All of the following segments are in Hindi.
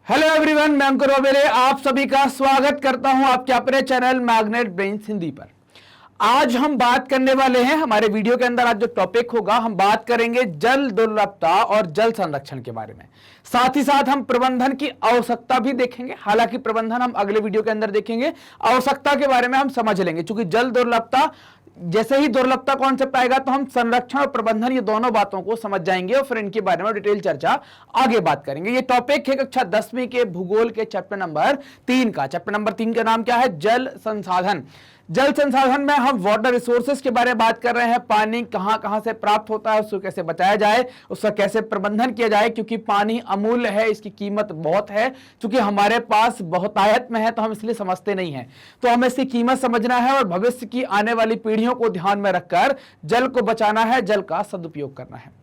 हेलो एवरीवन, मैं अंकुर ओबेरे आप सभी का स्वागत करता हूं आपके अपने चैनल मैग्नेट ब्रेन्स हिंदी पर। आज हम बात करने वाले हैं, हमारे वीडियो के अंदर आज जो टॉपिक होगा, हम बात करेंगे जल दुर्लभता और जल संरक्षण के बारे में। साथ ही साथ हम प्रबंधन की आवश्यकता भी देखेंगे। हालांकि प्रबंधन हम अगले वीडियो के अंदर देखेंगे, आवश्यकता के बारे में हम समझ लेंगे, क्योंकि जल दुर्लभता जैसे ही दुर्लभता कॉन्सेप्ट आएगा तो हम संरक्षण और प्रबंधन ये दोनों बातों को समझ जाएंगे और फिर इनके बारे में डिटेल चर्चा आगे बात करेंगे। ये टॉपिक है कक्षा 10वीं के भूगोल के चैप्टर नंबर 3 का। चैप्टर नंबर 3 का नाम क्या है? जल संसाधन। जल संसाधन में हम वाटर रिसोर्सेज के बारे में बात कर रहे हैं। पानी कहां कहां से प्राप्त होता है, उसको कैसे बचाया जाए, उसका कैसे प्रबंधन किया जाए, क्योंकि पानी अमूल्य है, इसकी कीमत बहुत है। क्योंकि हमारे पास बहुतायत में है तो हम इसलिए समझते नहीं है, तो हमें इसकी कीमत समझना है और भविष्य की आने वाली पीढ़ियों को ध्यान में रखकर जल को बचाना है, जल का सदुपयोग करना है।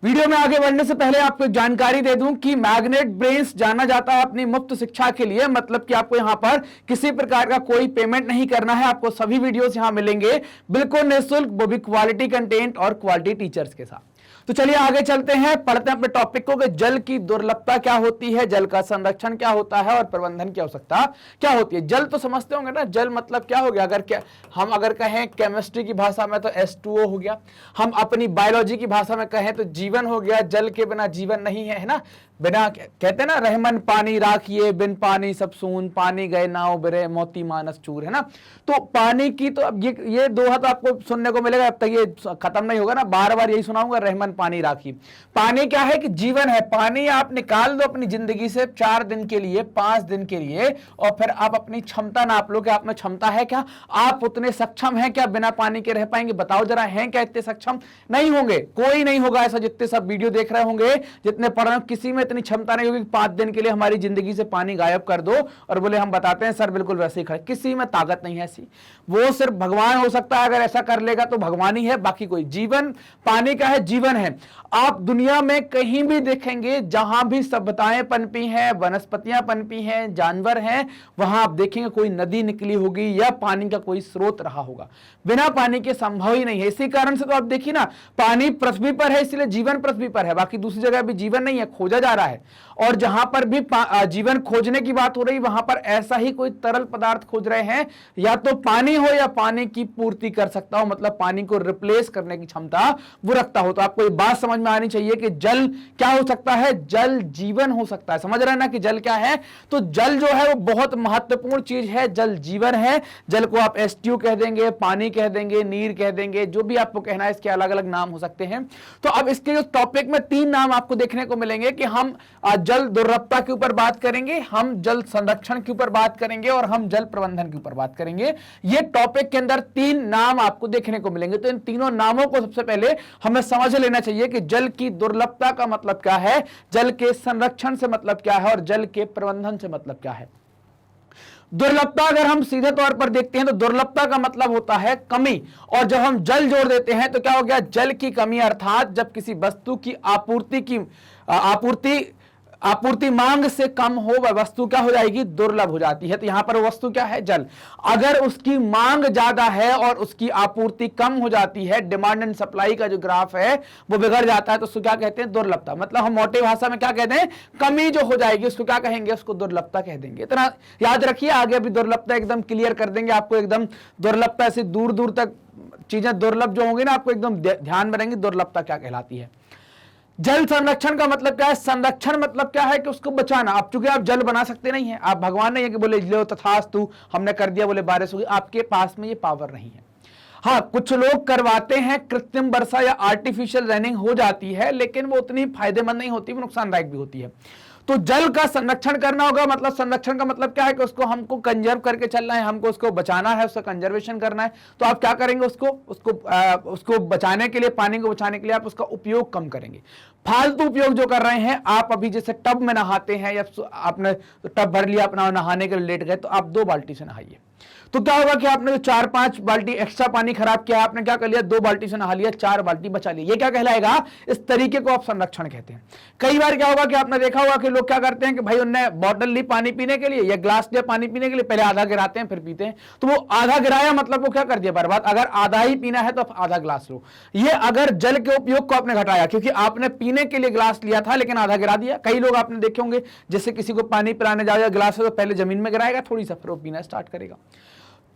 वीडियो में आगे बढ़ने से पहले आपको एक जानकारी दे दूं कि मैग्नेट ब्रेन्स जाना जाता है अपनी मुफ्त शिक्षा के लिए। मतलब कि आपको यहां पर किसी प्रकार का कोई पेमेंट नहीं करना है। आपको सभी वीडियोस यहां मिलेंगे बिल्कुल निःशुल्क, वो भी क्वालिटी कंटेंट और क्वालिटी टीचर्स के साथ। तो चलिए आगे चलते हैं, पढ़ते हैं अपने टॉपिक को कि जल की दुर्लभता क्या होती है, जल का संरक्षण क्या होता है और प्रबंधन की आवश्यकता क्या होती है। जल तो समझते होंगे ना, जल मतलब क्या हो गया? हम अगर कहें केमिस्ट्री की भाषा में तो H2O हो गया। हम अपनी बायोलॉजी की भाषा में कहें तो जीवन हो गया। जल के बिना जीवन नहीं है ना। बिना कहते ना, रहमन पानी राखिए, बिन पानी सब सून, पानी गए नाव बिरे मोती मानस चूर, है ना। तो पानी की तो अब ये दोहा तो आपको सुनने को मिलेगा, अब तक ये खत्म नहीं होगा ना, बार बार यही सुनाऊंगा, रहमन पानी राखी। पानी क्या है कि जीवन है। पानी आप निकाल दो अपनी जिंदगी से 4 दिन के लिए, 5 दिन के लिए, और फिर आप अपनी क्षमता नाप लो कि आप में क्षमता है क्या, आप उतने सक्षम हैं क्या बिना पानी के रह पाएंगे? बताओ जरा, हैं क्या इतने सक्षम? नहीं होंगे, कोई नहीं होगा ऐसा। जितने सब वीडियो देख रहे होंगे, जितने पढ़ रहे हो, किसी में इतनी क्षमता नहीं होगी 5 दिन के लिए हमारी जिंदगी से पानी गायब कर दो और बोले हम बताते हैं सर बिल्कुल वैसे ही खड़े। किसी में ताकत नहीं है ऐसी। वो सिर्फ भगवान हो सकता है, अगर ऐसा कर लेगा तो भगवान ही है, बाकी कोई। जीवन पानी का है, जीवन है। आप दुनिया में कहीं भी देखेंगे, जहां भी सभ्यताएं पनपी हैं, वनस्पतियां पनपी हैं, जानवर हैं, वहां आप देखेंगे कोई नदी निकली होगी या पानी का कोई स्रोत रहा होगा। बिना पानी के संभव ही नहीं है। इसी कारण से तो आप देखिए ना, पानी पृथ्वी पर है इसलिए जीवन पृथ्वी पर है, बाकी दूसरी जगह भी जीवन नहीं है, खोजा जा रहा है। और जहां पर भी जीवन खोजने की बात हो रही, वहां पर ऐसा ही कोई तरल पदार्थ खोज रहे हैं, या तो पानी हो या पानी की पूर्ति कर सकता हो, मतलब पानी को रिप्लेस करने की क्षमता वो रखता हो। तो आपको ये बात समझ में आनी चाहिए कि जल क्या हो सकता है? जल जीवन हो सकता है। समझ रहे हैं ना कि जल क्या है? तो जल जो है वो बहुत महत्वपूर्ण चीज है। जल जीवन है। जल को आप H2O कह देंगे, पानी कह देंगे, नीर कह देंगे, जो भी आपको कहना है, इसके अलग अलग नाम हो सकते हैं। तो अब इसके जो टॉपिक में 3 नाम आपको देखने को मिलेंगे कि हम जल दुर्लभता के ऊपर बात करेंगे, हम जल संरक्षण के ऊपर बात करेंगे और हम जल प्रबंधन के ऊपर बात करेंगे। ये टॉपिक के अंदर 3 नाम आपको देखने को मिलेंगे। तो इन तीनों नामों को सबसे पहले हमें समझ लेना चाहिए कि जल की दुर्लभता का मतलब क्या है, जल के संरक्षण से मतलब क्या है और जल के प्रबंधन से मतलब क्या है। दुर्लभता अगर हम सीधे तौर पर देखते हैं तो दुर्लभता का मतलब होता है कमी, और जब हम जल जोड़ देते हैं तो क्या हो गया? जल की कमी, अर्थात जब किसी वस्तु की आपूर्ति मांग से कम हो, वह वस्तु क्या हो जाएगी? दुर्लभ हो जाती है। तो यहां पर वस्तु क्या है? जल। अगर उसकी मांग ज्यादा है और उसकी आपूर्ति कम हो जाती है, डिमांड एंड सप्लाई का जो ग्राफ है वो बिगड़ जाता है, तो उसको क्या कहते हैं? दुर्लभता। मतलब हम मोटे भाषा में क्या कहते हैं? कमी जो हो जाएगी उसको क्या कहेंगे? उसको दुर्लभता कह देंगे। इतना याद रखिए, आगे अभी दुर्लभता एकदम क्लियर कर देंगे आपको। एकदम दुर्लभता से दूर दूर तक चीजें दुर्लभ जो होंगी ना, आपको एकदम ध्यान में रहेंगी दुर्लभता क्या कहलाती है। जल संरक्षण का मतलब क्या है? संरक्षण मतलब क्या है कि उसको बचाना। अब चूंकि आप जल बना सकते नहीं है, आप भगवान नहीं है कि बोले लो तथास्तु हमने कर दिया, बोले बारिश होगी, आपके पास में ये पावर नहीं है। हाँ, कुछ लोग करवाते हैं, कृत्रिम वर्षा या आर्टिफिशियल रेनिंग हो जाती है, लेकिन वो उतनी फायदेमंद नहीं होती, वो नुकसानदायक भी होती है। तो जल का संरक्षण करना होगा। मतलब संरक्षण का मतलब क्या है कि उसको हमको कंजर्व करके चलना है, हमको उसको बचाना है, उसका कंजर्वेशन करना है। तो आप क्या करेंगे? उसको बचाने के लिए, पानी को बचाने के लिए आप उसका उपयोग कम करेंगे। फालतू उपयोग जो कर रहे हैं आप, अभी जैसे टब में नहाते हैं या आपने टब भर लिया अपना, नहाने के लिए लेट गए, तो आप 2 बाल्टी से नहाइए। तो क्या होगा कि आपने जो 4-5 बाल्टी एक्स्ट्रा पानी खराब किया, आपने क्या कर लिया? 2 बाल्टी से नहा लिया, 4 बाल्टी बचा लिया। ये क्या कहलाएगा? इस तरीके को आप संरक्षण कहते हैं। कई बार क्या होगा कि आपने देखा होगा कि लोग क्या करते हैं कि भाई उनने बॉटल ली पानी पीने के लिए या ग्लास लिया पानी पीने के लिए, पहले आधा गिराते हैं फिर पीते हैं। तो वो आधा गिराया मतलब वो क्या कर दिया, बर्बाद। अगर आधा ही पीना है तो आधा ग्लास लो। ये अगर जल के उपयोग को आपने घटाया, क्योंकि आपने पीने के लिए ग्लास लिया था लेकिन आधा गिरा दिया। कई लोग आपने देखे होंगे, जैसे किसी को पानी पिलाने जाओ या ग्लास है तो पहले जमीन में गिराएगा थोड़ी सा, फिर वो पीना स्टार्ट करेगा।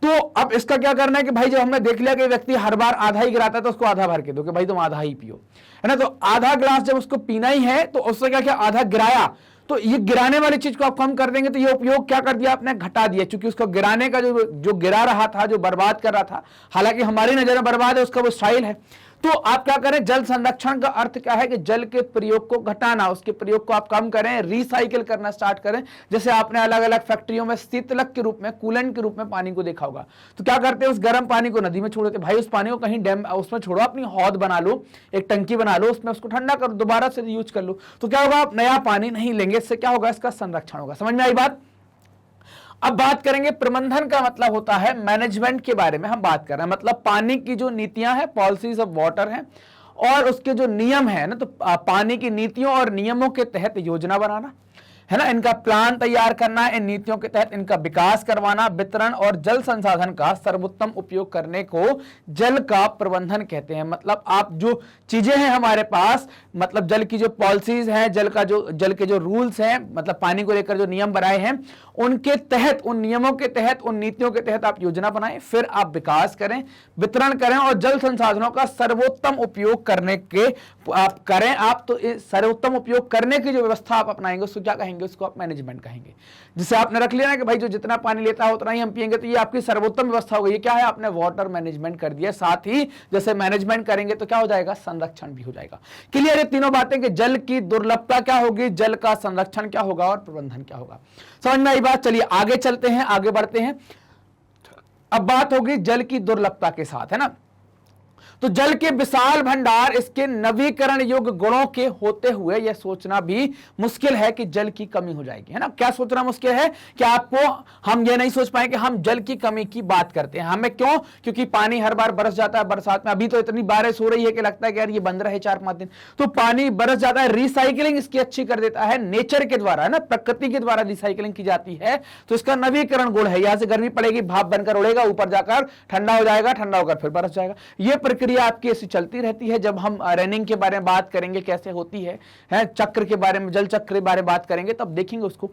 तो अब इसका क्या करना है कि भाई जब हमने देख लिया कि व्यक्ति हर बार आधा ही गिराता है तो उसको आधा भर के दो कि भाई तुम आधा ही पियो, है ना। तो आधा ग्लास जब उसको पीना ही है तो उससे क्या किया, आधा गिराया। तो ये गिराने वाली चीज को आप कम कर देंगे तो ये उपयोग क्या कर दिया आपने, घटा दिया। क्योंकि उसको गिराने का जो गिरा रहा था, जो बर्बाद कर रहा था, हालांकि हमारी नजर में बर्बाद है, उसका वो स्टाइल है। तो आप क्या करें, जल संरक्षण का अर्थ क्या है कि जल के प्रयोग को घटाना, उसके प्रयोग को आप कम करें, रिसाइकिल करना स्टार्ट करें। जैसे आपने अलग अलग फैक्ट्रियों में शीतलक के रूप में, कूलेंट के रूप में पानी को देखा होगा। तो क्या करते हैं, उस गर्म पानी को नदी में छोड़ देते, भाई उस पानी को कहीं डैम उसमें छोड़ो, अपनी हौद बना लो, एक टंकी बना लो, उसमें उसको ठंडा करो, दोबारा से यूज कर लो। तो क्या होगा, आप नया पानी नहीं लेंगे, इससे क्या होगा, इसका संरक्षण होगा। समझ में आई बात। अब बात करेंगे प्रबंधन का मतलब होता है मैनेजमेंट के बारे में हम बात कर रहे हैं। मतलब पानी की जो नीतियां हैं, पॉलिसीज ऑफ वाटर हैं, और उसके जो नियम है ना, तो पानी की नीतियों और नियमों के तहत योजना बनाना है ना, इनका प्लान तैयार करना, इन नीतियों के तहत इनका विकास करवाना, वितरण और जल संसाधन का सर्वोत्तम उपयोग करने को जल का प्रबंधन कहते हैं। मतलब आप जो चीजें हैं हमारे पास, मतलब जल की जो पॉलिसीज हैं, जल के जो रूल्स हैं, मतलब पानी को लेकर जो नियम बनाए हैं, उनके तहत, उन नियमों के तहत, उन नीतियों के तहत आप योजना बनाएं, फिर आप विकास करें, वितरण करें और जल संसाधनों का सर्वोत्तम उपयोग करने के आप करें। आप तो सर्वोत्तम उपयोग करने की जो व्यवस्था आप अपनाएंगे उसको क्या कहेंगे, उसको आप मैनेजमेंट कहेंगे। जिसे आपने रख लिया ना कि भाई जो जितना पानी लेता है उतना ही हम पिएंगे, तो ये आपकी सर्वोत्तम व्यवस्था हो गई। ये क्या है, आपने वाटर मैनेजमेंट कर दिया। साथ ही जैसे मैनेजमेंट करेंगे तो क्या हो जाएगा, संरक्षण भी हो जाएगा। क्लियर है तीनों बातें कि जल की दुर्लभता क्या होगी, जल का संरक्षण क्या होगा और प्रबंधन क्या होगा। समझ में आई बात। चलिए आगे चलते हैं, आगे बढ़ते हैं। अब बात होगी जल की दुर्लभता के साथ, है ना। तो जल के विशाल भंडार, इसके नवीकरण योग्य गुणों के होते हुए यह सोचना भी मुश्किल है कि जल की कमी हो जाएगी, है ना। क्या सोचना मुश्किल है कि आपको, हम ये नहीं सोच पाए कि हम जल की कमी की बात करते हैं। हमें क्यों, क्योंकि पानी हर बार बरस जाता है बरसात में। अभी तो इतनी बारिश हो रही है कि लगता है कि यार ये बंद रहे 4-5 दिन, तो पानी बरस जाता है। रिसाइकलिंग इसकी अच्छी कर देता है, नेचर के द्वारा, है ना, प्रकृति के द्वारा रिसाइकलिंग की जाती है। तो इसका नवीकरण गुण है। यहां से गर्मी पड़ेगी, भाप बनकर उड़ेगा, ऊपर जाकर ठंडा हो जाएगा, ठंडा होकर फिर बरस जाएगा। यह प्रक्रिया आपकी ऐसी चलती रहती है। जब हम रनिंग के बारे में बात करेंगे कैसे होती है, चक्र के बारे में, जल चक्र के बारे में बात करेंगे तब देखेंगे उसको।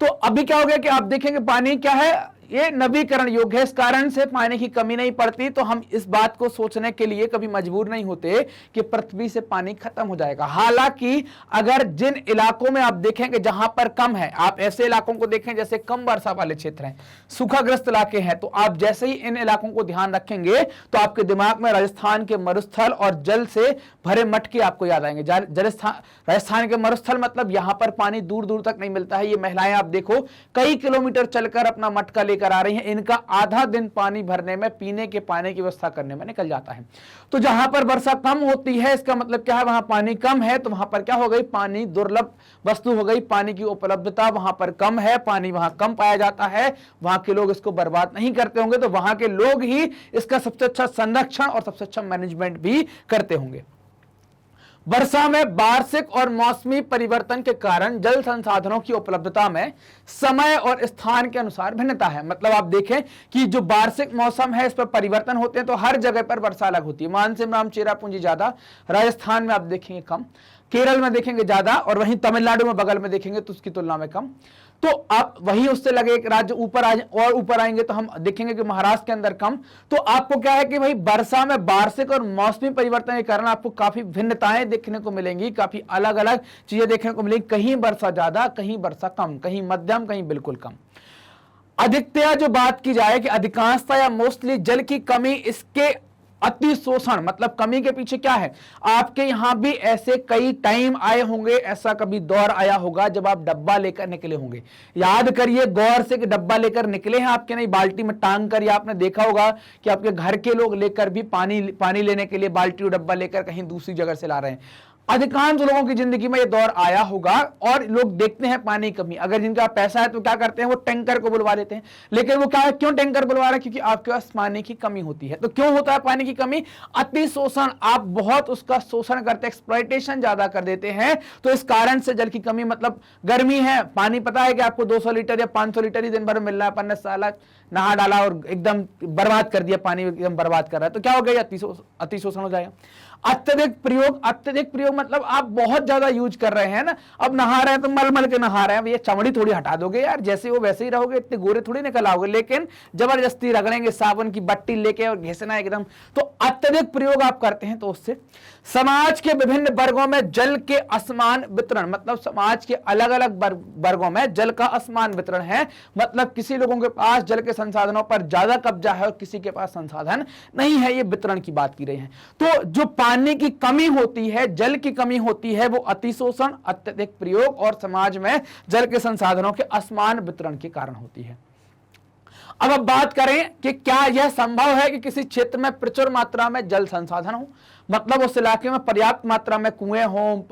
तो अभी क्या हो गया कि आप देखेंगे पानी क्या है, ये नवीकरण योग्य है। इस कारण से पानी की कमी नहीं पड़ती। तो हम इस बात को सोचने के लिए कभी मजबूर नहीं होते कि पृथ्वी से पानी खत्म हो जाएगा। हालांकि अगर जिन इलाकों में आप देखेंगे जहां पर कम है, आप ऐसे इलाकों को देखें जैसे कम वर्षा वाले क्षेत्र हैं, सूखाग्रस्त इलाके हैं, तो आप जैसे ही इन इलाकों को ध्यान रखेंगे तो आपके दिमाग में राजस्थान के मरुस्थल और जल से भरे मटके आपको याद आएंगे। राजस्थान के मरुस्थल मतलब यहां पर पानी दूर दूर तक नहीं मिलता है। ये महिलाएं आप देखो कई किलोमीटर चलकर अपना मटका लेकर आ रही हैं। इनका आधा दिन पानी भरने में, पीने के पानी की व्यवस्था करने में निकल जाता है। तो जहां पर वर्षा कम होती है, इसका मतलब क्या है, वहां पानी कम है, तो वहां पर क्या हो गई, पानी दुर्लभ वस्तु हो गई। पानी की उपलब्धता वहां पर कम है, पानी वहां कम पाया जाता है, वहां के लोग इसको बर्बाद नहीं करते होंगे, तो वहां के लोग ही इसका सबसे अच्छा संरक्षण और सबसे अच्छा मैनेजमेंट भी करते होंगे। वर्षा में वार्षिक और मौसमी परिवर्तन के कारण जल संसाधनों की उपलब्धता में समय और स्थान के अनुसार भिन्नता है। मतलब आप देखें कि जो वार्षिक मौसम है इस पर परिवर्तन होते हैं, तो हर जगह पर वर्षा अलग होती है। मानसून राम चेरापूंजी ज्यादा, राजस्थान में आप देखेंगे कम, केरल में देखेंगे ज्यादा, और वहीं तमिलनाडु में बगल में देखेंगे तो उसकी तुलना में कम। तो आप वहीं उससे लगे एक राज्य ऊपर और ऊपर आएंगे तो हम देखेंगे कि महाराष्ट्र के अंदर कम। तो आपको क्या है कि भाई वर्षा में वार्षिक और मौसमी परिवर्तन के कारण आपको काफी भिन्नताएं देखने को मिलेंगी, काफी अलग अलग चीजें देखने को मिलेंगी। कहीं वर्षा ज्यादा, कहीं वर्षा कम, कहीं मध्यम, कहीं बिल्कुल कम। अधिकतया जो बात की जाए कि अधिकांशतः या मोस्टली जल की कमी, इसके अति शोषण मतलब कमी के पीछे क्या है, आपके यहां भी ऐसे कई टाइम आए होंगे, ऐसा कभी दौर आया होगा जब आप डब्बा लेकर निकले होंगे। याद करिए गौर से कि डब्बा लेकर निकले हैं आपके, नहीं बाल्टी में टांग कर, या आपने देखा होगा कि आपके घर के लोग लेकर भी पानी लेने के लिए बाल्टी और डब्बा लेकर कहीं दूसरी जगह से ला रहे हैं। अधिकांश लोगों की जिंदगी में ये दौर आया होगा और लोग देखते हैं पानी की कमी। अगर जिनका पैसा है तो क्या करते हैं, वो टैंकर को बुलवा लेते हैं। लेकिन वो क्या है, क्यों टैंकर बुलवा रहे हैं? क्योंकि आपके पास पानी की कमी होती है। तो क्यों होता है पानी की कमी? अति शोषण, आप बहुत उसका शोषण करते हैं, एक्सप्लॉयटेशन ज्यादा कर देते हैं, तो इस कारण से जल की कमी। मतलब गर्मी है, पानी पता है कि आपको 200 लीटर या 500 लीटर ही दिन भर में मिल रहा है, 50 साल नहा डाला और एकदम बर्बाद कर दिया, पानी एकदम बर्बाद कर रहा है, तो क्या हो गया, अति शोषण हो जाएगा। अत्यधिक प्रयोग मतलब आप बहुत ज्यादा यूज कर रहे हैं ना। अब नहा रहे हैं तो मल मल के नहा रहे हैं, ये चमड़ी थोड़ी हटा दोगे यार, जैसे वो वैसे ही रहोगे, इतने गोरे थोड़ी निकल आओगे। लेकिन जबरदस्ती रगड़ेंगे, साबुन की बट्टी लेके और घिसना एकदम, तो अत्यधिक प्रयोग आप करते हैं। तो उससे समाज के विभिन्न वर्गों में जल के असमान वितरण, मतलब समाज के अलग अलग वर्गों में जल का असमान वितरण है। मतलब किसी लोगों के पास जल के संसाधनों पर ज्यादा कब्जा है और किसी के पास संसाधन नहीं है, ये वितरण की बात की रही है। तो जो पानी की कमी होती है, जल की कमी होती है, वो अतिशोषण, अत्यधिक प्रयोग और समाज में जल के संसाधनों के असमान वितरण के कारण होती है। अब बात करें कि क्या यह संभव है कि किसी क्षेत्र में प्रचुर मात्रा में जल संसाधन हो, मतलब उस इलाके में पर्याप्त मात्रा में कुएं हो,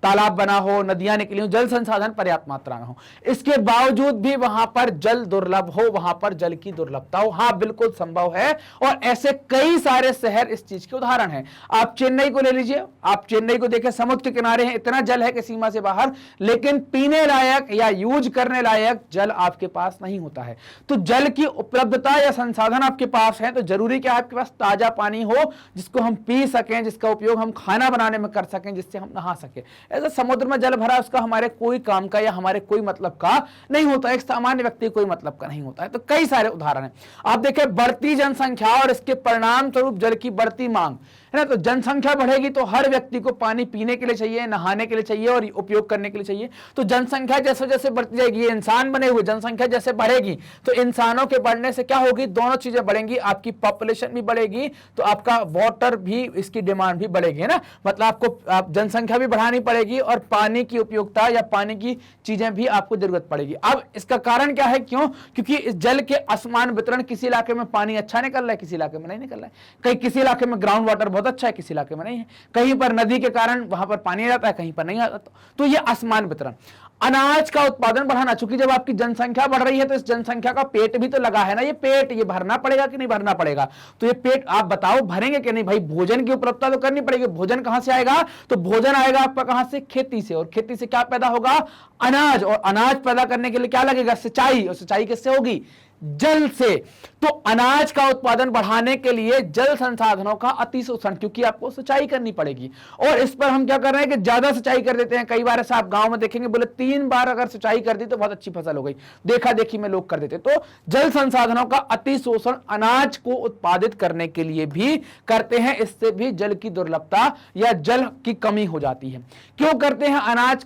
तालाब बना हो, नदियां निकली हो, जल संसाधन पर्याप्त मात्रा में हो, इसके बावजूद भी वहां पर जल दुर्लभ हो, वहां पर जल की दुर्लभता हो? हाँ, बिल्कुल संभव है। और ऐसे कई सारे शहर इस चीज के उदाहरण हैं। आप चेन्नई को ले लीजिए, आप चेन्नई को देखें, समुद्र के किनारे हैं, इतना जल है कि सीमा से बाहर, लेकिन पीने लायक या यूज करने लायक जल आपके पास नहीं होता है। तो जल की उपलब्धता या संसाधन आपके पास है, तो जरूरी क्या है, आपके पास ताजा पानी हो जिसको हम पी सकें, जिसका उपयोग हम खाना बनाने में कर सकें, जिससे हम नहा सकें। ऐसा समुद्र में जल भरा, उसका हमारे कोई काम का या हमारे कोई मतलब का नहीं होता, एक सामान्य व्यक्ति कोई मतलब का नहीं होता है। तो कई सारे उदाहरण हैं। आप देखें, बढ़ती जनसंख्या और इसके परिणाम स्वरूप जल की बढ़ती मांग, है ना। तो जनसंख्या बढ़ेगी तो हर व्यक्ति को पानी पीने के लिए चाहिए, नहाने के लिए चाहिए और उपयोग करने के लिए चाहिए। तो जनसंख्या जैसे जैसे बढ़ती जाएगी, ये इंसान बने हुए, जनसंख्या जैसे बढ़ेगी तो इंसानों के बढ़ने से क्या होगी, दोनों चीजें बढ़ेंगी, आपकी पॉपुलेशन भी बढ़ेगी तो आपका वाटर भी, इसकी डिमांड भी बढ़ेगी, है ना। मतलब आपको जनसंख्या भी बढ़ानी पड़ेगी और पानी की उपयोगिता या पानी की चीजें भी आपको जरूरत पड़ेगी। अब इसका कारण क्या है, क्यों? क्योंकि इस जल के असमान वितरण, किसी इलाके में पानी अच्छा निकल रहा है, किसी इलाके में नहीं निकल रहा है। कहीं किसी इलाके में ग्राउंड वाटर बहुत अच्छा है, किसी इलाके में नहीं है। कहीं पर नदी के कारण वहां पर पानी आ जाता है, कहीं पर नहीं आता। तो ये असमान वितरण। अनाज का उत्पादन बढ़ाना, चूंकि जब आपकी जनसंख्या बढ़ रही है तो इस जनसंख्या का पेट भी तो लगा है ना, ये पेट ये भरना पड़ेगा कि नहीं भरना पड़ेगा? तो ये पेट आप बताओ भरेंगे कि नहीं? भाई भोजन की उपलब्धता तो करनी पड़ेगी। भोजन कहां से आएगा? तो भोजन आएगा आपका कहां से? खेती से। और खेती से क्या पैदा होगा? अनाज। और अनाज पैदा करने के लिए क्या लगेगा? सिंचाई। और सिंचाई किससे होगी? जल से। तो अनाज का उत्पादन बढ़ाने के लिए जल संसाधनों का अतिशोषण, क्योंकि आपको सिंचाई करनी पड़ेगी। और इस पर हम क्या कर रहे हैं कि ज्यादा सिंचाई कर देते हैं। कई बार ऐसा आप गांव में देखेंगे, बोले 3 बार अगर सिंचाई कर दी तो बहुत अच्छी फसल हो गई, देखा देखी में लोग कर देते। तो जल संसाधनों का अतिशोषण अनाज को उत्पादित करने के लिए भी करते हैं, इससे भी जल की दुर्लभता या जल की कमी हो जाती है। क्यों करते हैं? अनाज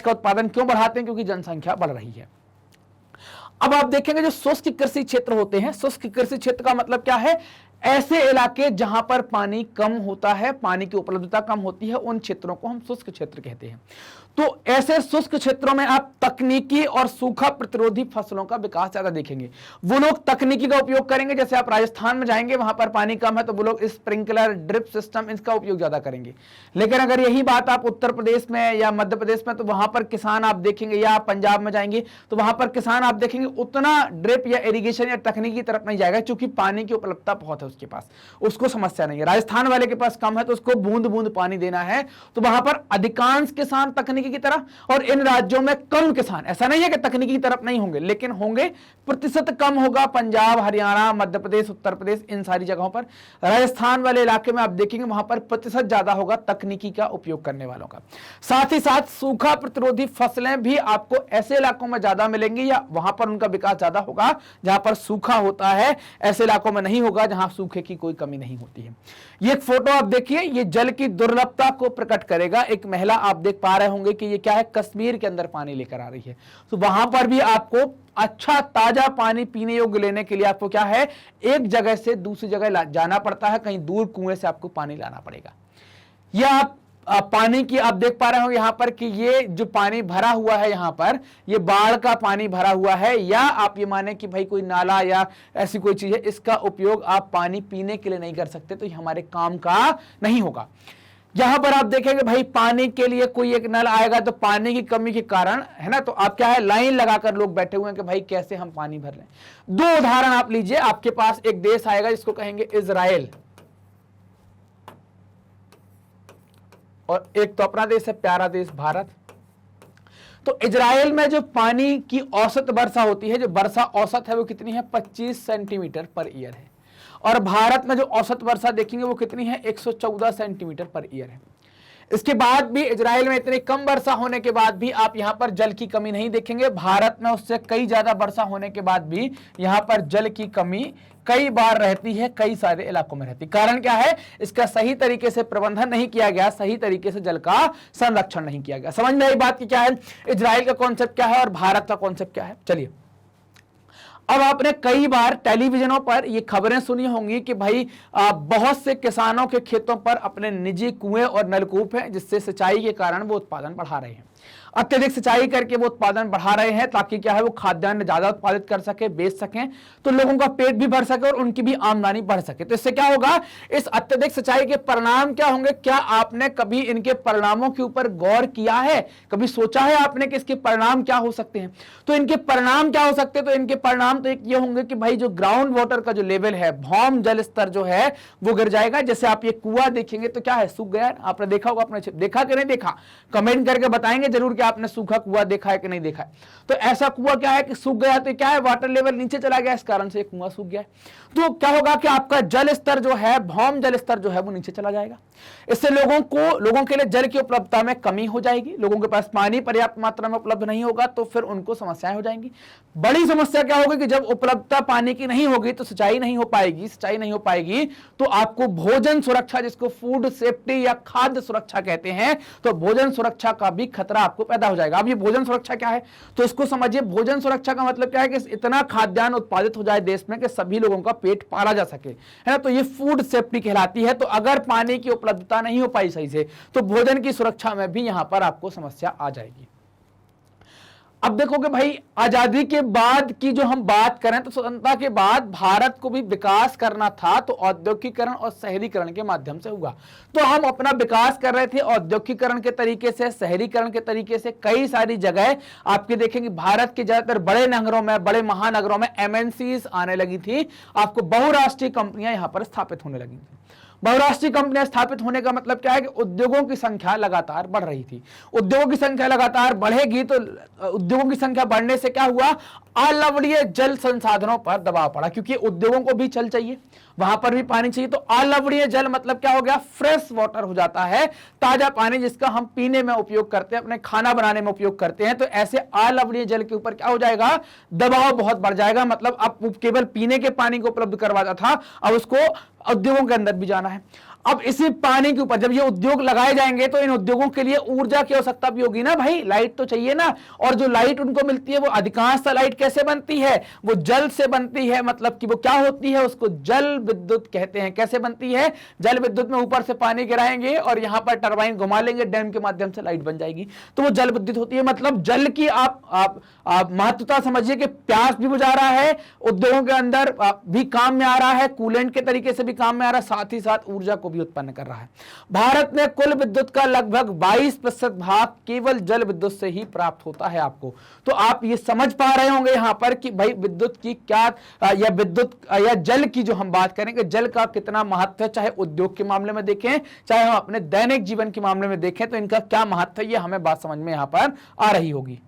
का उत्पादन क्यों बढ़ाते हैं? क्योंकि जनसंख्या बढ़ रही है। अब आप देखेंगे जो शुष्क कृषि क्षेत्र होते हैं, शुष्क कृषि क्षेत्र का मतलब क्या है? ऐसे इलाके जहां पर पानी कम होता है, पानी की उपलब्धता कम होती है, उन क्षेत्रों को हम शुष्क क्षेत्र कहते हैं। तो ऐसे शुष्क क्षेत्रों में आप तकनीकी और सूखा प्रतिरोधी फसलों का विकास ज्यादा देखेंगे। वो लोग तकनीकी का उपयोग करेंगे, जैसे आप राजस्थान में जाएंगे, वहां पर पानी कम है तो वो लोग स्प्रिंकलर, ड्रिप सिस्टम, इसका उपयोग ज्यादा करेंगे। लेकिन अगर यही बात आप उत्तर प्रदेश में या मध्य प्रदेश में, तो वहां पर किसान आप देखेंगे, या आप पंजाब में जाएंगे तो वहां पर किसान आप देखेंगे उतना ड्रिप या इरिगेशन या तकनीकी तरफ नहीं जाएगा, क्योंकि पानी की उपलब्धता बहुत है उसके पास, उसको समस्या नहीं है। राजस्थान वाले के पास कम है तो उसको बूंद बूंद पानी देना है, तो वहां पर अधिकांश किसान तकनीकी की तरफ, और इन राज्यों में कम किसान। ऐसा नहीं है कि तकनीकी की तरफ नहीं होंगे, लेकिन होंगे, प्रतिशत कम होगा। पंजाब, हरियाणा, मध्य प्रदेश, उत्तर प्रदेश, इन सारी जगहों पर। राजस्थान वाले इलाके में आप देखेंगे वहां पर प्रतिशत ज्यादा होगा तकनीकी का उपयोग करने वालों का। साथ ही साथ सूखा प्रतिरोधी फसलें भी आपको ऐसे इलाकों में ज्यादा मिलेंगी, या वहां पर उनका विकास ज्यादा होगा जहां पर सूखा होता है। ऐसे इलाकों में नहीं होगा जहां सूखे की कोई कमी नहीं होती है। ये एक फोटो आप देखिए, ये जल की दुर्लभता को प्रकट करेगा। एक महिला आप देख पा रहे होंगे कि ये क्या है, कश्मीर के अंदर पानी लेकर आ रही है। तो वहां पर भी आपको अच्छा ताजा पानी पीने योग्य लेने के लिए आपको क्या है, एक जगह से दूसरी जगह जाना पड़ता है, कहीं दूर कुएं से आपको पानी लाना पड़ेगा। यह आप पानी की आप देख पा रहे हो यहां पर कि ये जो पानी भरा हुआ है, यहां पर ये बाढ़ का पानी भरा हुआ है, या आप ये माने कि भाई कोई नाला या ऐसी कोई चीज है, इसका उपयोग आप पानी पीने के लिए नहीं कर सकते, तो ये हमारे काम का नहीं होगा। यहां पर आप देखेंगे भाई पानी के लिए कोई एक नल आएगा तो पानी की कमी के कारण, है ना, तो आप क्या है लाइन लगाकर लोग बैठे हुए हैं कि भाई कैसे हम पानी भर लें। दो उदाहरण आप लीजिए, आपके पास एक देश आएगा जिसको कहेंगे इजराइल, और एक तो अपना देश है प्यारा देश भारत। तो इजराइल में जो पानी की औसत वर्षा होती है, जो वर्षा औसत है वो कितनी है 25 सेंटीमीटर पर ईयर है, और भारत में जो औसत वर्षा देखेंगे वो कितनी है 114 सेंटीमीटर पर ईयर है। इसके बाद भी इजराइल में इतनी कम वर्षा होने के बाद भी आप यहां पर जल की कमी नहीं देखेंगे। भारत में उससे कई ज्यादा वर्षा होने के बाद भी यहां पर जल की कमी कई बार रहती है, कई सारे इलाकों में रहती। कारण क्या है, इसका सही तरीके से प्रबंधन नहीं किया गया, सही तरीके से जल का संरक्षण नहीं किया गया। समझ में आई बात की क्या है, इजराइल का कॉन्सेप्ट क्या है और भारत का कॉन्सेप्ट क्या है। चलिए, अब आपने कई बार टेलीविजनों पर ये खबरें सुनी होंगी कि भाई बहुत से किसानों के खेतों पर अपने निजी कुएं और नलकूप हैं, जिससे सिंचाई के कारण वो उत्पादन बढ़ा रहे हैं। अत्यधिक सिंचाई करके वो उत्पादन बढ़ा रहे हैं ताकि क्या है वो खाद्यान्न ज्यादा उत्पादित कर सके, बेच सकें, तो लोगों का पेट भी भर सके और उनकी भी आमदनी बढ़ सके। तो इससे क्या होगा, इस अत्यधिक सिंचाई के परिणाम क्या होंगे, क्या आपने कभी इनके परिणामों के ऊपर गौर किया है, कभी सोचा है आपने कि इसके परिणाम क्या हो सकते हैं। तो इनके परिणाम क्या हो सकते हैं, तो इनके परिणाम तो एक ये होंगे कि भाई जो ग्राउंड वाटर का जो लेवल है, भौम जल स्तर जो है वो गिर जाएगा। जैसे आप ये कुआं देखेंगे तो क्या है, सूख गया है। आपने देखा होगा, आपने देखा कि नहीं देखा, कमेंट करके बताएंगे जरूर कि आपने सूखा कुआं देखा है कि नहीं देखा है। तो ऐसा कुआं क्या है कि सूख गया, तो क्या है वाटर लेवल नीचे चला गया, इस कारण से कुआं सूख गया। तो क्या होगा कि आपका जल स्तर जो है, भौम जल स्तर जो है वो नीचे चला जाएगा। इससे लोगों के लिए जल की उपलब्धता में कमी हो जाएगी। लोगों के पास पानी पर्याप्त मात्रा में उपलब्ध नहीं होगा तो फिर उनको समस्याएं हो जाएंगी। बड़ी समस्या क्या होगी कि जब उपलब्धता पानी की नहीं होगी तो सिंचाई नहीं हो पाएगी। सिंचाई नहीं हो पाएगी तो आपको भोजन सुरक्षा, जिसको फूड सेफ्टी या खाद्य सुरक्षा कहते हैं, तो भोजन सुरक्षा का भी खतरा आपको पैदा हो जाएगा। अब ये भोजन सुरक्षा क्या है, तो इसको समझिए। भोजन सुरक्षा का मतलब क्या है कि इतना खाद्यान्न उत्पादित हो जाए देश में कि सभी लोगों का पेट पाला जा सके, है ना। तो ये फूड सेफ्टी कहलाती है। तो अगर पानी की उपलब्धता नहीं हो पाई सही से तो भोजन की सुरक्षा में भी यहां पर आपको समस्या आ जाएगी। अब देखोगे भाई, आजादी के बाद की जो हम बात करें तो स्वतंत्रता के बाद भारत को भी विकास करना था, तो औद्योगिकीकरण और शहरीकरण के माध्यम से हुआ। तो हम अपना विकास कर रहे थे औद्योगिकीकरण के तरीके से, शहरीकरण के तरीके से। कई सारी जगह आपके देखेंगे भारत के ज्यादातर बड़े नगरों में, बड़े महानगरों में एमएनसीज आने लगी थी। आपको बहुराष्ट्रीय कंपनियां यहां पर स्थापित होने लगी थी। बहुराष्ट्रीय कंपनियां स्थापित होने का मतलब क्या है कि उद्योगों की संख्या लगातार बढ़ रही थी। उद्योगों की संख्या लगातार बढ़ेगी तो उद्योगों की संख्या बढ़ने से क्या हुआ, अलवणीय जल संसाधनों पर दबाव पड़ा, क्योंकि उद्योगों को भी जल चाहिए, वहां पर भी पानी चाहिए। तो अलवणीय जल मतलब क्या हो गया, फ्रेश वाटर हो जाता है, ताजा पानी जिसका हम पीने में उपयोग करते हैं, अपने खाना बनाने में उपयोग करते हैं। तो ऐसे अलवणीय जल के ऊपर क्या हो जाएगा, दबाव बहुत बढ़ जाएगा। मतलब अब केवल पीने के पानी को उपलब्ध करवाता था, अब उसको उद्योगों के अंदर भी जाना है। अब इसी पानी के ऊपर जब ये उद्योग लगाए जाएंगे तो इन उद्योगों के लिए ऊर्जा की आवश्यकता भी होगी ना भाई, लाइट तो चाहिए ना। और जो लाइट उनको मिलती है वो अधिकांशतः लाइट कैसे बनती है, वो जल से बनती है। मतलब कि वो क्या होती है, उसको जल विद्युत कहते हैं। कैसे बनती है, जल विद्युत में ऊपर से पानी गिराएंगे और यहां पर टरबाइन घुमा लेंगे, डैम के माध्यम से लाइट बन जाएगी, तो वो जल विद्युत होती है। मतलब जल की आप महत्वता समझिए कि प्यास भी बुझा रहा है, उद्योगों के अंदर भी काम में आ रहा है, कूलेंट के तरीके से भी काम में आ रहा है, साथ ही साथ ऊर्जा को भी उत्पन्न कर रहा है। भारत में कुल विद्युत का लगभग 22% भाग केवल जल विद्युत से ही प्राप्त होता है आपको। तो आप ये समझ पा रहे होंगे यहां पर कि भाई विद्युत की क्या या विद्युत या जल की जो हम बात करेंगे, जल का कितना महत्व है, चाहे उद्योग के मामले में देखें, चाहे हम अपने दैनिक जीवन के मामले में देखें, तो इनका क्या महत्व है ये हमें बात समझ में यहां पर आ रही होगी।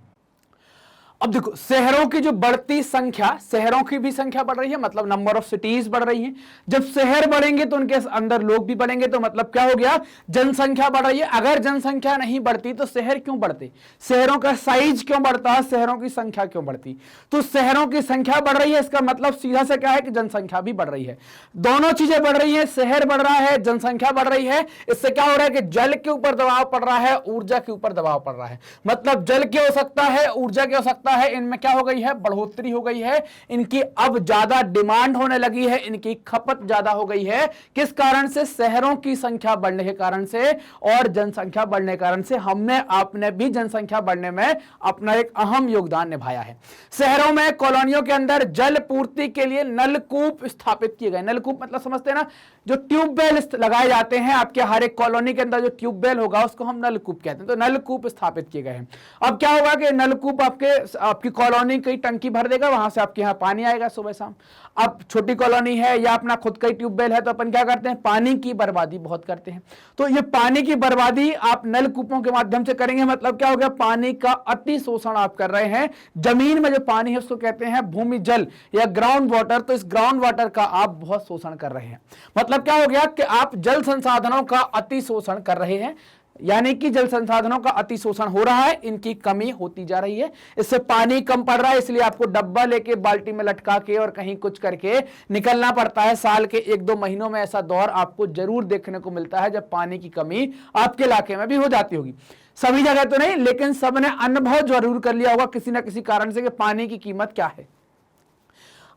अब देखो, शहरों की जो बढ़ती संख्या, शहरों की भी संख्या बढ़ रही है, मतलब नंबर ऑफ सिटीज बढ़ रही है। जब शहर बढ़ेंगे तो उनके अंदर लोग भी बढ़ेंगे, तो मतलब क्या हो गया, जनसंख्या बढ़ रही है। अगर जनसंख्या नहीं बढ़ती तो शहर क्यों बढ़ते, शहरों का साइज क्यों बढ़ता, शहरों की संख्या क्यों बढ़ती। तो शहरों की संख्या बढ़ रही है, इसका मतलब सीधा से क्या है कि जनसंख्या भी बढ़ रही है। दोनों चीजें बढ़ रही है, शहर बढ़ रहा है, जनसंख्या बढ़ रही है। इससे क्या हो रहा है कि जल के ऊपर दबाव पड़ रहा है, ऊर्जा के ऊपर दबाव पड़ रहा है। मतलब जल की आवश्यकता है, ऊर्जा की आवश्यकता आवश्यकता है इनमें क्या हो गई है, बढ़ोतरी हो गई है, इनकी अब ज्यादा डिमांड होने लगी है, इनकी खपत ज्यादा हो गई है। किस कारण से? शहरों की संख्या बढ़ने के कारण से और जनसंख्या बढ़ने के कारण से। हमने आपने भी जनसंख्या बढ़ने में अपना एक अहम योगदान निभाया है। शहरों में कॉलोनियों के अंदर जल पूर्ति के लिए नलकूप स्थापित किए गए। नलकूप मतलब समझते हैं ना, जो ट्यूबवेल लगाए जाते हैं आपके हर एक कॉलोनी के अंदर, जो ट्यूबवेल होगा उसको हम नलकूप कहते हैं। तो नलकूप स्थापित किए गए हैं। अब क्या होगा कि नलकूप आपकी कॉलोनी की टंकी भर देगा, वहां से आपके यहाँ पानी आएगा सुबह शाम। अब छोटी कॉलोनी है या अपना खुद का ही ट्यूबवेल है, तो अपन क्या करते हैं, पानी की बर्बादी बहुत करते हैं। तो ये पानी की बर्बादी आप नलकूपों के माध्यम से करेंगे, मतलब क्या हो गया, पानी का अति शोषण आप कर रहे हैं। जमीन में जो पानी है उसको कहते हैं भूमि जल या ग्राउंड वाटर। तो इस ग्राउंड वाटर का आप बहुत शोषण कर रहे हैं। मतलब क्या हो गया कि आप जल संसाधनों का अति शोषण कर रहे हैं, यानी कि जल संसाधनों का अति शोषण हो रहा है, इनकी कमी होती जा रही है। इससे पानी कम पड़ रहा है, इसलिए आपको डब्बा लेके बाल्टी में लटका के और कहीं कुछ करके निकलना पड़ता है। साल के 1-2 महीनों में ऐसा दौर आपको जरूर देखने को मिलता है जब पानी की कमी आपके इलाके में भी हो जाती होगी। सभी जगह तो नहीं, लेकिन सबने अनुभव जरूर कर लिया होगा किसी ना किसी कारण से कि पानी की कीमत क्या है।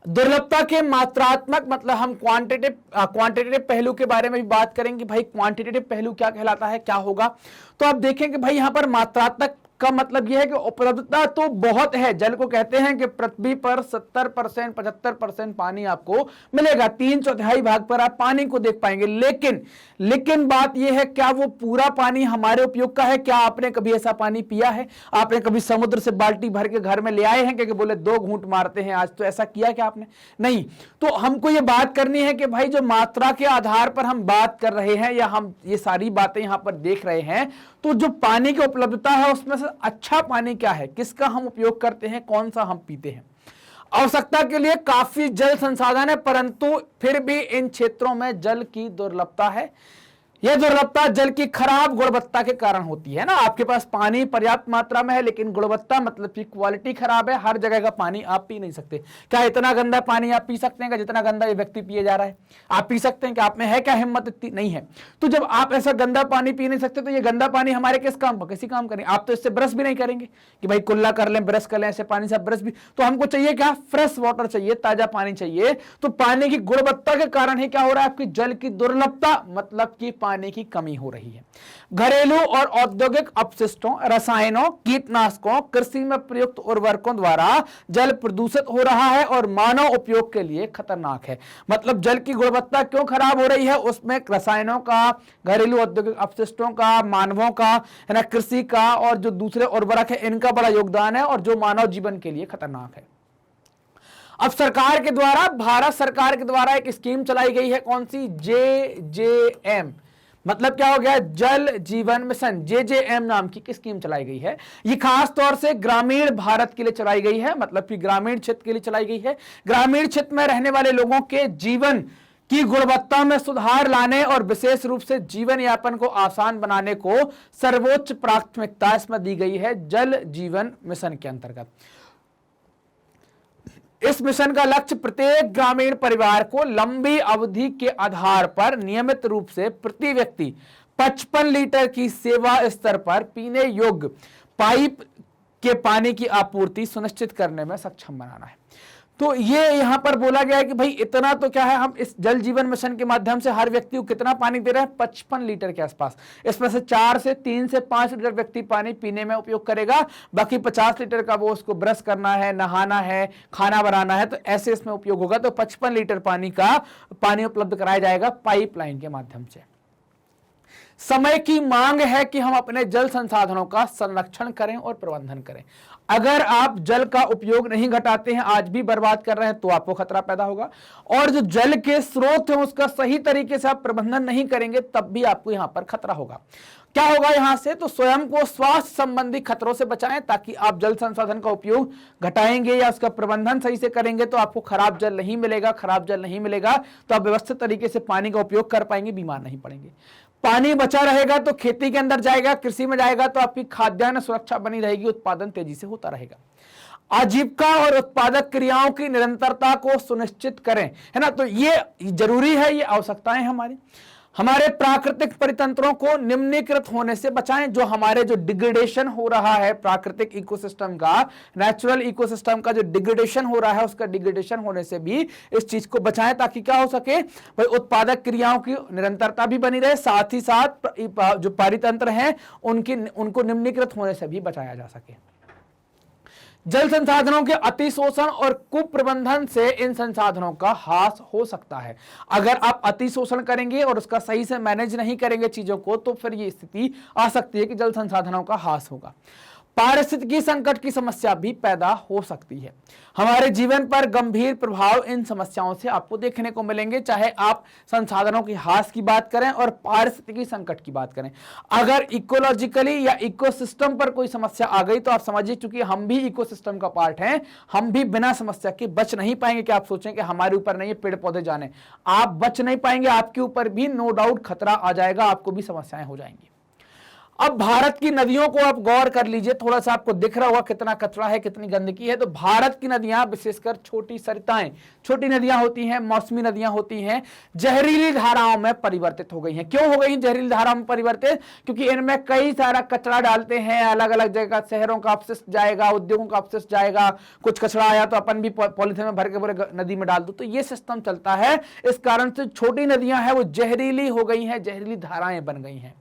दुर्लभता के मात्रात्मक मतलब हम क्वांटिटेटिव पहलू के बारे में भी बात करेंगे। भाई क्वांटिटेटिव पहलू क्या कहलाता है, क्या होगा, तो आप देखें कि भाई यहां पर मात्रात्मक का मतलब यह है कि उपलब्धता तो बहुत है। जल को कहते हैं कि पृथ्वी पर 70% 75% पानी आपको मिलेगा, 3/4 भाग पर आप पानी को देख पाएंगे। लेकिन बात यह है, क्या वो पूरा पानी हमारे उपयोग का है? क्या आपने कभी ऐसा पानी पिया है? आपने कभी समुद्र से बाल्टी भर के घर में ले आए हैं कि बोले 2 घूंट मारते हैं आज, तो ऐसा किया क्या आपने? नहीं। तो हमको ये बात करनी है कि भाई जो मात्रा के आधार पर हम बात कर रहे हैं या हम ये सारी बातें यहां पर देख रहे हैं, तो जो पानी की उपलब्धता है उसमें से अच्छा पानी क्या है, किसका हम उपयोग करते हैं, कौन सा हम पीते हैं। आवश्यकता के लिए काफी जल संसाधन है, परंतु फिर भी इन क्षेत्रों में जल की दुर्लभता है। यह दुर्लभता जल की खराब गुणवत्ता के कारण होती है ना। आपके पास पानी पर्याप्त मात्रा में है, लेकिन गुणवत्ता मतलब की क्वालिटी खराब है। हर जगह का पानी आप पी नहीं सकते। क्या इतना गंदा पानी आप पी सकते हैं जितना गंदा ये व्यक्ति पिए जा रहा है? आप पी सकते हैं कि आप में है क्या हिम्मत? इतनी नहीं है। तो जब आप ऐसा गंदा पानी पी नहीं सकते, तो ये गंदा पानी हमारे किस काम पर, किसी काम करें? आप तो इससे ब्रश भी नहीं करेंगे कि भाई कुल्ला कर लें, ब्रश कर लें, ऐसे पानी से ब्रश भी। तो हमको चाहिए क्या? फ्रेश वाटर चाहिए, ताजा पानी चाहिए। तो पानी की गुणवत्ता के कारण ही क्या हो रहा है, आपकी जल की दुर्लभता मतलब की पानी की कमी हो रही है। घरेलू और औद्योगिक अपशिष्टों, रसायनों, कीटनाशकों, कृषि में प्रयुक्त उर्वरकों द्वारा जल प्रदूषित हो रहा है और मानव उपयोग के लिए खतरनाक है। मतलब जल की गुणवत्ता क्यों खराब हो रही है? उसमें रसायनों का, घरेलू औद्योगिक अपशिष्टों का, मानवों का, है ना, कृषि का और जो दूसरे उर्वरक है, इनका बड़ा योगदान है और जो मानव जीवन के लिए खतरनाक है। अब सरकार के द्वारा, भारत सरकार के द्वारा एक स्कीम चलाई गई है, कौन सी? JJM, मतलब क्या हो गया? जल जीवन मिशन। JJM नाम की स्कीम चलाई गई है। ये खास तौर से ग्रामीण भारत के लिए चलाई गई है, मतलब कि ग्रामीण क्षेत्र के लिए चलाई गई है। ग्रामीण क्षेत्र में रहने वाले लोगों के जीवन की गुणवत्ता में सुधार लाने और विशेष रूप से जीवन यापन को आसान बनाने को सर्वोच्च प्राथमिकता इसमें दी गई है जल जीवन मिशन के अंतर्गत। इस मिशन का लक्ष्य प्रत्येक ग्रामीण परिवार को लंबी अवधि के आधार पर नियमित रूप से प्रति व्यक्ति 55 लीटर की सेवा स्तर पर पीने योग्य पाइप के पानी की आपूर्ति सुनिश्चित करने में सक्षम बनाना है। तो ये यहां पर बोला गया है कि भाई इतना तो क्या है, हम इस जल जीवन मिशन के माध्यम से हर व्यक्ति को कितना पानी दे रहे हैं? 55 लीटर के आसपास। इसमें से 3 से 5 लीटर व्यक्ति पानी पीने में उपयोग करेगा, बाकी 50 लीटर का वो उसको ब्रश करना है, नहाना है, खाना बनाना है, तो ऐसे इसमें उपयोग होगा। तो 55 लीटर पानी उपलब्ध कराया जाएगा पाइपलाइन के माध्यम से। समय की मांग है कि हम अपने जल संसाधनों का संरक्षण करें और प्रबंधन करें। अगर आप जल का उपयोग नहीं घटाते हैं, आज भी बर्बाद कर रहे हैं, तो आपको खतरा पैदा होगा। और जो जल के स्रोत हैं उसका सही तरीके से आप प्रबंधन नहीं करेंगे, तब भी आपको यहां पर खतरा होगा। क्या होगा यहां से? तो स्वयं को स्वास्थ्य संबंधी खतरों से बचाएं, ताकि आप जल संसाधन का उपयोग घटाएंगे या उसका प्रबंधन सही से करेंगे तो आपको खराब जल नहीं मिलेगा। खराब जल नहीं मिलेगा तो आप व्यवस्थित तरीके से पानी का उपयोग कर पाएंगे, बीमार नहीं पड़ेंगे। पानी बचा रहेगा तो खेती के अंदर जाएगा, कृषि में जाएगा, तो आपकी खाद्यान्न सुरक्षा बनी रहेगी, उत्पादन तेजी से होता रहेगा। आजीविका और उत्पादक क्रियाओं की निरंतरता को सुनिश्चित करें, है ना। तो ये जरूरी है, ये आवश्यकताएं हमारी। हमारे प्राकृतिक परितंत्रों को निम्नीकृत होने से बचाएं। जो हमारे जो डिग्रेडेशन हो रहा है प्राकृतिक इकोसिस्टम का, नेचुरल इकोसिस्टम का जो डिग्रेडेशन हो रहा है, उसका डिग्रेडेशन होने से भी इस चीज को बचाएं, ताकि क्या हो सके भाई, उत्पादक क्रियाओं की निरंतरता भी बनी रहे, साथ ही साथ जो परितंत्र हैं उनको निम्नीकृत होने से भी बचाया जा सके। जल संसाधनों के अतिशोषण और कुप्रबंधन से इन संसाधनों का ह्रास हो सकता है। अगर आप अतिशोषण करेंगे और उसका सही से मैनेज नहीं करेंगे चीजों को, तो फिर ये स्थिति आ सकती है कि जल संसाधनों का ह्रास होगा। पारिस्थितिकी संकट की समस्या भी पैदा हो सकती है। हमारे जीवन पर गंभीर प्रभाव इन समस्याओं से आपको देखने को मिलेंगे, चाहे आप संसाधनों की ह्रास की बात करें और पारिस्थितिकी संकट की बात करें। अगर इकोलॉजिकली या इकोसिस्टम पर कोई समस्या आ गई तो आप समझिए, क्योंकि हम भी इकोसिस्टम का पार्ट हैं, हम भी बिना समस्या के बच नहीं पाएंगे। कि आप सोचें कि हमारे ऊपर नहीं, पेड़ पौधे जाने, आप बच नहीं पाएंगे, आपके ऊपर भी नो डाउट खतरा आ जाएगा, आपको भी समस्याएं हो जाएंगी। अब भारत की नदियों को आप गौर कर लीजिए, थोड़ा सा आपको दिख रहा होगा कितना कचरा है, कितनी गंदगी है। तो भारत की नदियां, विशेषकर छोटी सरिताएं, छोटी नदियां होती हैं, मौसमी नदियां होती हैं, जहरीली धाराओं में परिवर्तित हो गई हैं। क्यों हो गई जहरीली धाराओं में परिवर्तित? क्योंकि इनमें कई सारा कचरा डालते हैं, अलग अलग जगह, शहरों का अपशिष्ट जाएगा, उद्योगों का अपशिष्ट जाएगा, कुछ कचरा आया तो अपन भी पॉलिथीन में भर के पूरे नदी में डाल दो। तो ये सिस्टम चलता है। इस कारण से छोटी नदियां हैं वो जहरीली हो गई हैं, जहरीली धाराएं बन गई हैं।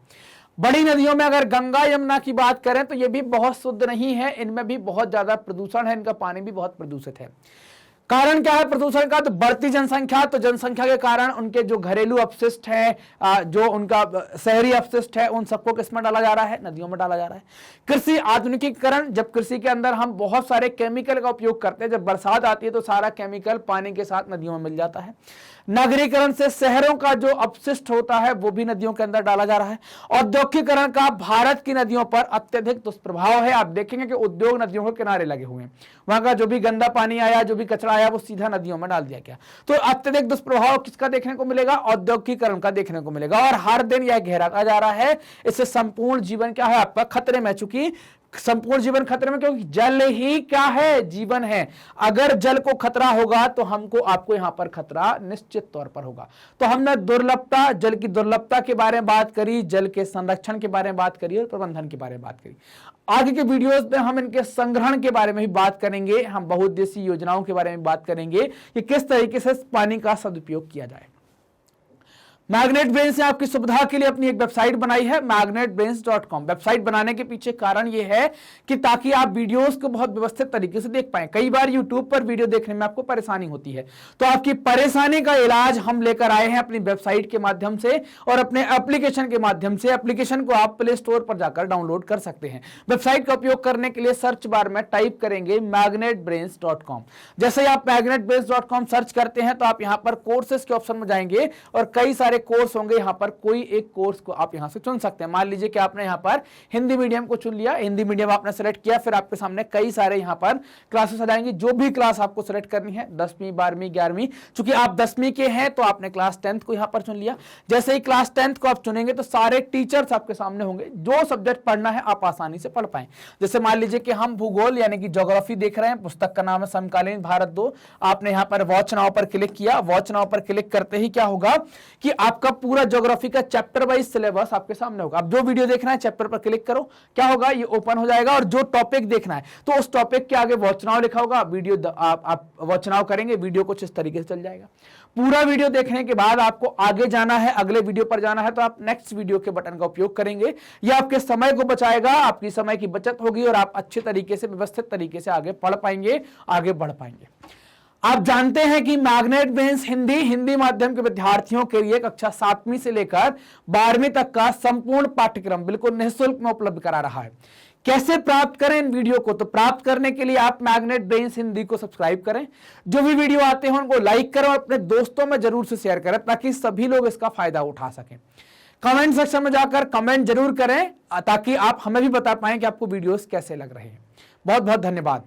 बड़ी नदियों में अगर गंगा यमुना की बात करें तो ये भी बहुत शुद्ध नहीं है, इनमें भी बहुत ज्यादा प्रदूषण है, इनका पानी भी बहुत प्रदूषित है। कारण क्या है प्रदूषण का? तो बढ़ती जनसंख्या। तो जनसंख्या के कारण उनके जो घरेलू अपशिष्ट है, जो उनका शहरी अपशिष्ट है, उन सबको किसमें डाला जा रहा है? नदियों में डाला जा रहा है। कृषि आधुनिकीकरण, जब कृषि के अंदर हम बहुत सारे केमिकल का उपयोग करते हैं, जब बरसात आती है तो सारा केमिकल पानी के साथ नदियों में मिल जाता है। नगरीकरण से शहरों का जो अपशिष्ट होता है वो भी नदियों के अंदर डाला जा रहा है। औद्योगिकरण का भारत की नदियों पर अत्यधिक दुष्प्रभाव है। आप देखेंगे कि उद्योग नदियों के किनारे लगे हुए हैं, वहां का जो भी गंदा पानी आया, जो भी कचरा आया, वो सीधा नदियों में डाल दिया गया। तो अत्यधिक दुष्प्रभाव किसका देखने को मिलेगा? औद्योगिकरण का देखने को मिलेगा। और हर दिन यह गहराता जा रहा है। इससे संपूर्ण जीवन क्या है आपका? खतरे में। चूंकि संपूर्ण जीवन खतरे में, क्योंकि जल ही क्या है? जीवन है। अगर जल को खतरा होगा तो हमको आपको यहां पर खतरा निश्चित तौर पर होगा। तो हमने दुर्लभता, जल की दुर्लभता के बारे में बात करी, जल के संरक्षण के बारे में बात करी और प्रबंधन के बारे में बात करी। आगे के वीडियोस में हम इनके संग्रहण के बारे में भी बात करेंगे, हम बहुउद्देशीय योजनाओं के बारे में बात करेंगे कि किस तरीके से पानी का सदुपयोग किया जाए। मैग्नेट ब्रेन्स ने आपकी सुविधा के लिए अपनी एक वेबसाइट बनाई है, magnetbrains.com। वेबसाइट बनाने के पीछे कारण यह है कि ताकि आप वीडियोस को बहुत व्यवस्थित तरीके से देख पाएं। कई बार YouTube पर वीडियो देखने में आपको परेशानी होती है, तो आपकी परेशानी का इलाज हम लेकर आए हैं अपनी वेबसाइट के माध्यम से और अपने एप्लीकेशन के माध्यम से। एप्लीकेशन को आप प्ले स्टोर पर जाकर डाउनलोड कर सकते हैं। वेबसाइट का उपयोग करने के लिए सर्च बार में टाइप करेंगे magnetbrains.com। जैसे ही आप magnetbrains.com सर्च करते हैं तो आप यहां पर कोर्सेस के ऑप्शन में जाएंगे और कई सारे कोर्स होंगे। यहां पर कोई एक कोर्स को आप यहां से चुन सकते हैं। मान लीजिए कि आपने यहां पर हिंदी मीडियम को चुन लिया, हिंदी मीडियम आपने सेलेक्ट किया, फिर आपके सामने कई सारे यहां पर क्लासेस आ जाएंगी। जो भी क्लास आपको सेलेक्ट करनी है, 10वीं 12वीं 11वीं, चूंकि आप 10वीं के हैं तो आपने क्लास 10th को यहां पर चुन लिया। जैसे ही क्लास 10th को आप चुनेंगे तो सारे टीचर्स आपके सामने होंगे, जो सब्जेक्ट पढ़ना है आप आसानी से पढ़ पाए। जैसे मान लीजिए कि हम भूगोल यानी कि ज्योग्राफी देख रहे हैं, पुस्तक का नाम है समकालीन भारत 2। आपने यहां पर वॉच नाउ पर क्लिक किया। वॉच नाउ पर क्लिक करते ही क्या होगा कि आपका पूरा ज्योग्राफी का चैप्टर वाइज सिलेबस आपके सामने होगा। अब जो वीडियो देखना है चैप्टर पर क्लिक करो, क्या होगा? ये ओपन हो जाएगा और जो टॉपिक देखना है तो उस टॉपिक के आगे वॉच नाउ लिखा होगा। वीडियो आप वॉच नाउ करेंगे, वीडियो कुछ इस तरीके से चल जाएगा। पूरा वीडियो देखने के बाद आपको आगे जाना है, अगले वीडियो पर जाना है, तो आप नेक्स्ट वीडियो के बटन का उपयोग करेंगे। यह आपके समय को बचाएगा, आपकी समय की बचत होगी और आप अच्छे तरीके से, व्यवस्थित तरीके से आगे पढ़ पाएंगे, आगे बढ़ पाएंगे। आप जानते हैं कि मैग्नेट ब्रेन्स हिंदी माध्यम के विद्यार्थियों के लिए कक्षा 7वीं से लेकर 12वीं तक का संपूर्ण पाठ्यक्रम बिल्कुल निःशुल्क में उपलब्ध करा रहा है। कैसे प्राप्त करें इन वीडियो को? तो प्राप्त करने के लिए आप मैग्नेट ब्रेन्स हिंदी को सब्सक्राइब करें, जो भी वीडियो आते हैं उनको लाइक करें और अपने दोस्तों में जरूर से शेयर करें ताकि सभी लोग इसका फायदा उठा सकें। कमेंट सेक्शन में जाकर कमेंट जरूर करें ताकि आप हमें भी बता पाएं कि आपको वीडियोस कैसे लग रहे हैं। बहुत बहुत धन्यवाद।